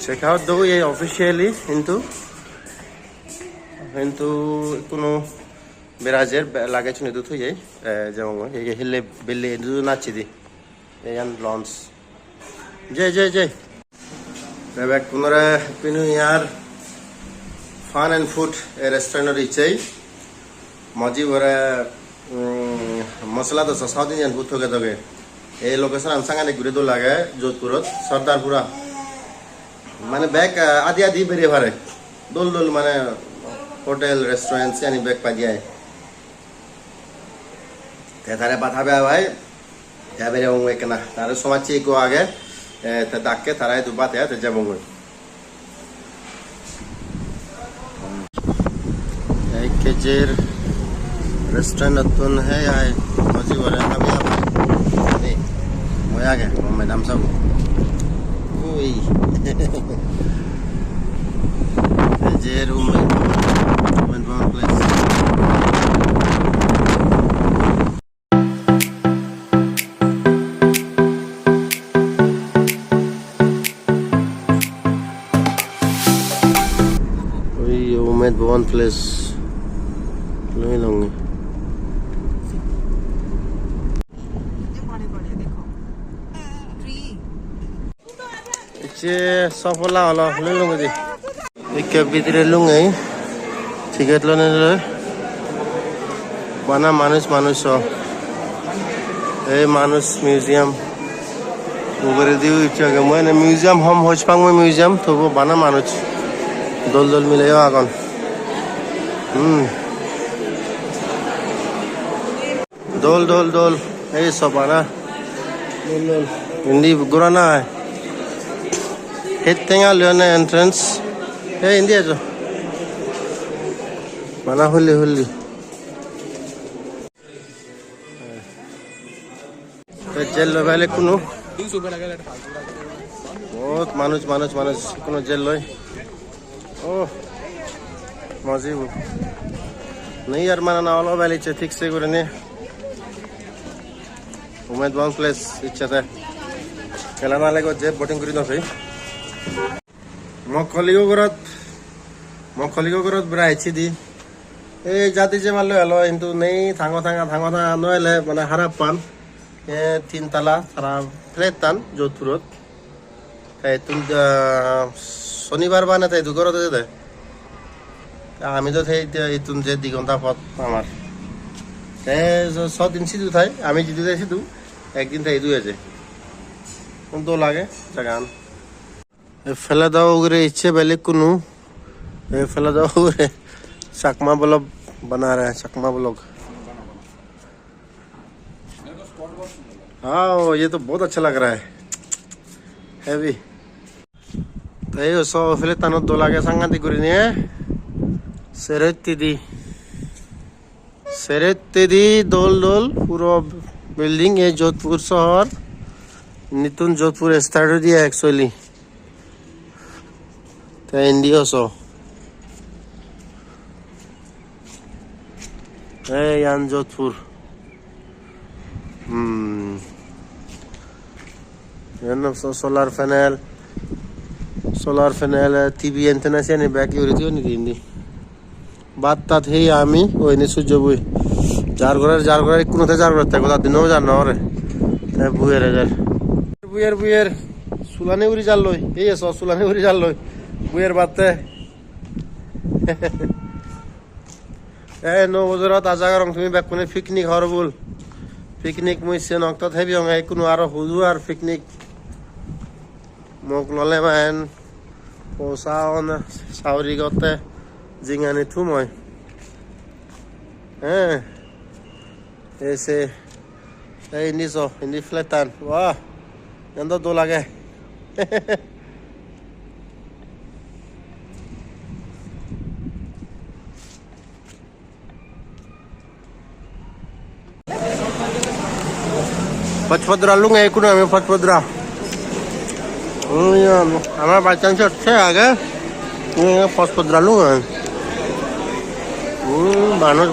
Checkout দেবো এই officially কিন্তু কোনো বেরাজের লাগেজ নিদু থৈ যাই যেমন এই হিলে বেলে দু নাচি দি এই লঞ্চ জয় বেবাক পুনরা happy new year fun and food restaurant ইচ্ছাই মজি ভরে মশলা তো সাউথ ইন্ডিয়ান ফুড থাকে তবে এই লোকেশন আমসাঙ্গানে ঘুরে দো লাগে যোধপুরত সর্দারপুরা মানে ব্যাগ আদি বেরিয়ে ভারে দোল মানে হোটেল रेस्टोरेंट से यानी बैग पा दिया है ते थारे बात हबे भाई या बेरे होंगे एक ना तारे समाची को आगे ते दाके थारे दु बात है ते जब होंगे एक केजेर रेस्टोरेंट अतुन है यार मजी वाले हम यहाँ नहीं मोया गए मैडम सब ओई केजेर one place. Umed one place. Long long. Iche sofola holo long di. Ikke bidire long ei. Ticket লোনে বানা মানুষ এই মানুষ মিউজিয়াম উপরে দিও ইচ্ছা মানে মিউজিয়াম হম হজপাং মিউজিয়াম তবু বানা মানুষ দোল মিলে আগন দোল এই সব বানা দোল হিন্দি গুরানা হেতেঙ্গা লিওনে এন্ট্রান্স এই হিন্দি আছো माना होली जेल वाले कुनो बहुत मानुष कुनो जेल लो ओ मजी नहीं यार माना ना वाला वाले ठीक से करने उमेद वन प्लेस इच्छा था केला ना लेगो जेब बोटिंग करी दो भाई मखलिगो करत ब्राइची दी এই জাতি যে মারলো এলো কিন্তু নেই থাঙ্গা নইলে মানে হারাপ পান এ তিনতলা সারা ফ্লেট টান যোধপুরত তাই তুমি শনিবার বানে তাই দুগরতে যেতে আমি তো সেই তুমি যে 2 ঘন্টা পথ আমার দিন সিধু থাই আমি যদি যাই সিধু একদিন তাই দুই আছে কোন লাগে জাগান ফেলে দাও উগরে ইচ্ছে বেলে কোনো ফেলে দাও উগরে चकमा ब्लॉग बना रहे हैं चकमा ब्लॉग हाँ ये तो बहुत अच्छा लग रहा है हैवी तो ये सो फिले तनो दो लागे संगति करिनी है सेरेत्ती दोल पूरा बिल्डिंग ये जोधपुर शहर नितुन जोधपुर स्टार्ट दिया एक्चुअली तो इंडिया सो यान Jodhpur solar panel TV antenna से नहीं बैक यूरी थी नहीं दी बात तात है आमी वो इन्हें सुझो बुई जार गोरा एक कुनो थे जार गोरा तक बता दिनों में जानना और है बुयर सुलाने उरी जाल लोई ये सौ सुलाने उरी जाल लोई बुयर बात है नो बजरत आजा करम তুমি বেকুনে পিকনিক হরবুল পিকনিক মইছে নক্ত থাবি অং কোনো আর হুজু আর পিকনিক মোক ললে মান পোসাওন সাউরি গতে জিঙানি থুময় হ্যাঁ এসে এই নিসো ইনি ফ্লেটান ওয়া এন্দ দো লাগে पचपदरा लूंगा एक में पचपदरा हमारा बच्चन से अच्छे आ गए पचपदरा लूंगा मानुष